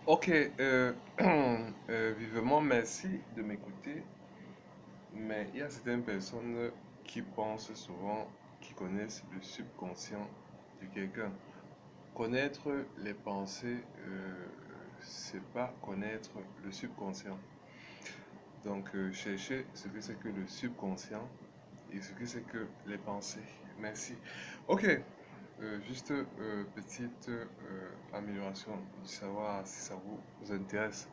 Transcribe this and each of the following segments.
Ok, vivement merci de m'écouter, mais il y a certaines personnes qui pensent souvent qu'ils connaissent le subconscient de quelqu'un. Connaître les pensées, c'est pas connaître le subconscient. Donc, cherchez ce que c'est que le subconscient et ce que c'est que les pensées. Merci. Ok, juste petite amélioration du savoir si ça vous intéresse.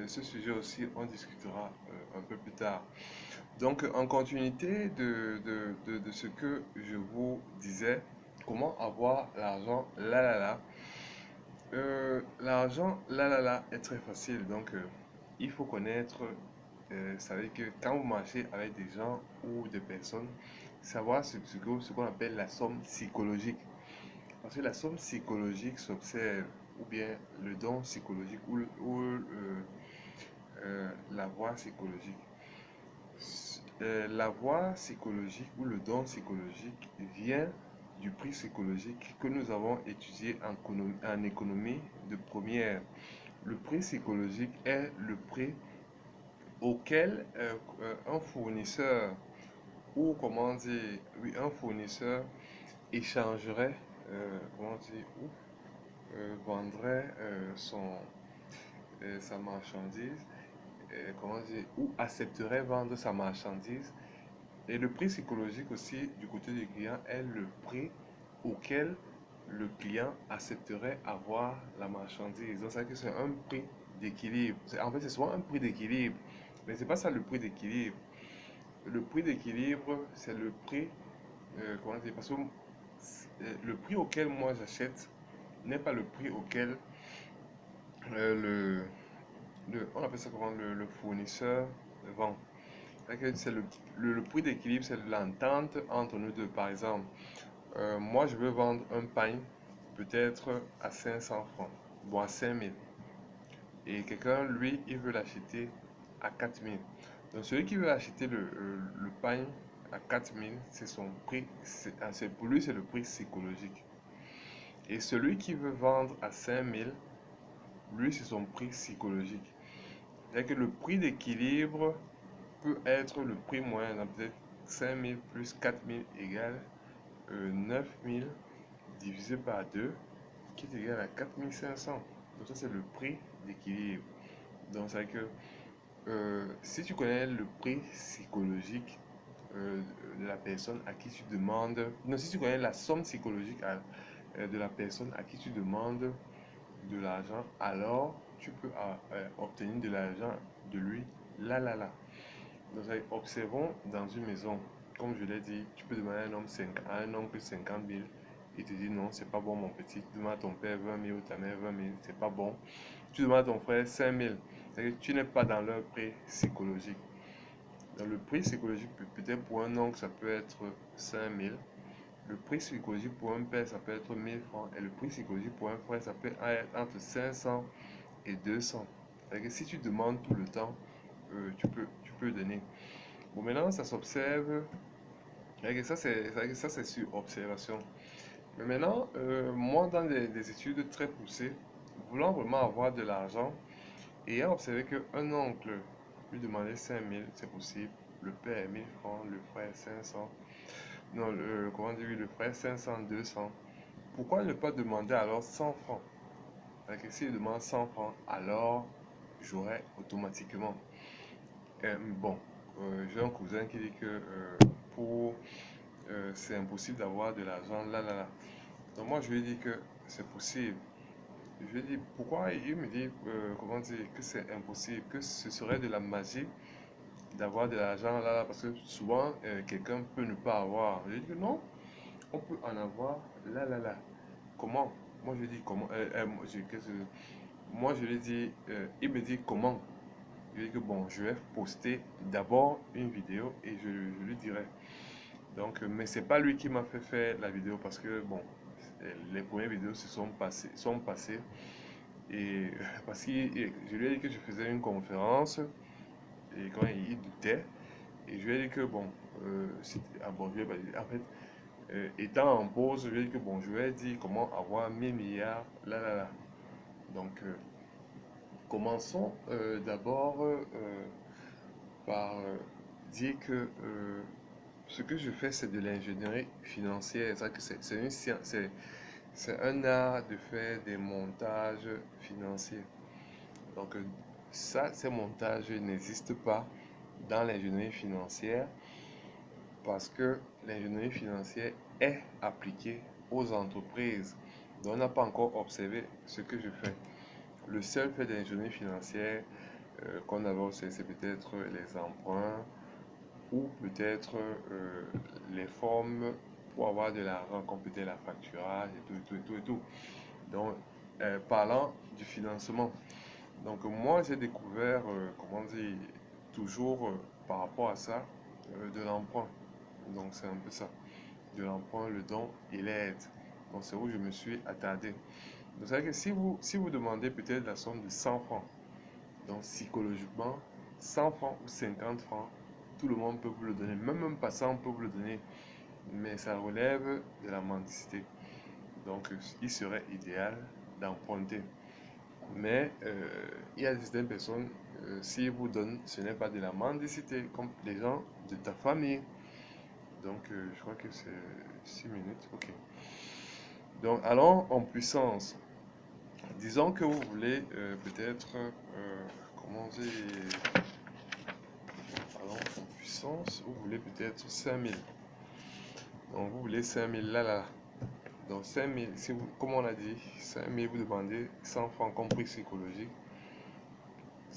Ce sujet aussi, on discutera un peu plus tard. Donc, en continuité de ce que je vous disais, comment avoir l'argent là là là. L'argent là là là est très facile. Donc, il faut connaître, ça veut dire que quand vous marchez avec des gens ou des personnes, savoir ce qu'on appelle la somme psychologique. Parce que la somme psychologique s'observe, ou bien le don psychologique, ou la voie psychologique. La voie psychologique ou le don psychologique vient du prix psychologique que nous avons étudié en économie de première. Le prix psychologique est le prix auquel un fournisseur, ou comment dire, oui, un fournisseur échangerait, comment dire, ou vendrait sa marchandise, comment dire, ou accepterait vendre sa marchandise. Et le prix psychologique aussi du côté du client est le prix auquel le client accepterait avoir la marchandise. Donc, c'est que c'est un prix d'équilibre. En fait, c'est souvent un prix d'équilibre. Mais c'est pas ça le prix d'équilibre. Le prix d'équilibre, c'est le prix, comment dire, parce que le prix auquel moi j'achète n'est pas le prix auquel euh, on appelle ça comment, le fournisseur vend. C'est le prix d'équilibre, c'est l'entente entre nous deux. Par exemple, moi je veux vendre un pain peut-être à 500 francs, bon à 5000. Et quelqu'un, lui, il veut l'acheter à 4000. Donc celui qui veut acheter le pain à 4000, c'est son prix, pour lui c'est le prix psychologique. Et celui qui veut vendre à 5000, lui c'est son prix psychologique. C'est-à-dire que le prix d'équilibre peut être le prix moyen, donc peut-être 5000 plus 4000 égale 9000 divisé par 2 qui est égal à 4500. Donc ça c'est le prix d'équilibre. Donc c'est que si tu connais le prix psychologique euh, de la personne à qui tu demandes, non, si tu connais la somme psychologique de la personne à qui tu demandes de l'argent, alors tu peux obtenir de l'argent de lui là là là. Donc, observons dans une maison, comme je l'ai dit, tu peux demander à un oncle 50 000. Il te dit non, c'est pas bon mon petit. Tu demandes à ton père 20 000 ou ta mère 20 000, c'est pas bon. Tu demandes à ton frère 5 000. C'est-à-dire que tu n'es pas dans leur prix psychologique. Dans le prix psychologique, peut-être pour un oncle, ça peut être 5 000. Le prix psychologique pour un père, ça peut être 1000 francs. Et le prix psychologique pour un frère, ça peut être entre 500 et 200. C'est-à-dire que si tu demandes tout le temps, tu peux donner. Bon, maintenant, ça s'observe. Ça, c'est sur observation. Mais maintenant, moi, dans des études très poussées, voulant vraiment avoir de l'argent, et ayant observé qu'un oncle lui demandait 5000, c'est possible. Le père 1000 francs, le frère 500. Non, comment dire, le frère 500, 200. Pourquoi ne pas demander alors 100 francs? Parce que s'il demande 100 francs, alors j'aurai automatiquement. Bon, j'ai un cousin qui dit que pour c'est impossible d'avoir de l'argent là là là. Donc moi je lui ai dit que c'est possible. Je lui ai dit pourquoi il me dit comment dire que c'est impossible, que ce serait de la magie d'avoir de l'argent là là parce que souvent quelqu'un peut ne pas avoir. Je lui ai dit que non, on peut en avoir là là là. Comment? Moi je lui ai dit comment moi je lui ai dit il me dit comment? Je lui ai dit que bon, je vais poster d'abord une vidéo et je lui dirai. Donc, mais c'est pas lui qui m'a fait faire la vidéo parce que, bon, les premières vidéos sont passées et parce que je lui ai dit que je faisais une conférence et quand il doutait, et je lui ai dit que, bon, bon, je lui ai pas dit, en fait, étant en pause, je lui ai dit que, bon, je lui ai dit comment avoir 1000 milliards, là, là, là. Donc, Commençons d'abord par dire que ce que je fais, c'est de l'ingénierie financière. C'est-à-dire que c'est une science, c'est un art de faire des montages financiers. Donc, ça, ces montages n'existent pas dans l'ingénierie financière parce que l'ingénierie financière est appliquée aux entreprises. Donc, on n'a pas encore observé ce que je fais. Le seul fait d'ingénierie financière qu'on avait observé, c'est peut-être les emprunts ou peut-être les formes pour avoir de l'argent, comme peut-être la facturage et tout, et tout, et tout, et tout. Donc, parlant du financement. Donc, moi, j'ai découvert, comment dire, toujours par rapport à ça, de l'emprunt. Donc, c'est un peu ça. De l'emprunt, le don et l'aide. Donc, c'est où je me suis attardé. Vous savez que si vous demandez peut-être la somme de 100 francs, donc psychologiquement, 100 francs ou 50 francs, tout le monde peut vous le donner. Même pas 100 peut vous le donner. Mais ça relève de la mendicité. Donc, il serait idéal d'emprunter. Mais il y a certaines personnes, s'ils vous donnent, ce n'est pas de la mendicité, comme les gens de ta famille. Donc, je crois que c'est 6 minutes. Ok. Donc, allons en puissance. Disons que vous voulez peut-être, comment dire, allons en puissance, vous voulez peut-être 5000. Donc, vous voulez 5000 là, là. Donc, 5000, si vous, comme on a dit, 5000, vous demandez 100 francs compris psychologique.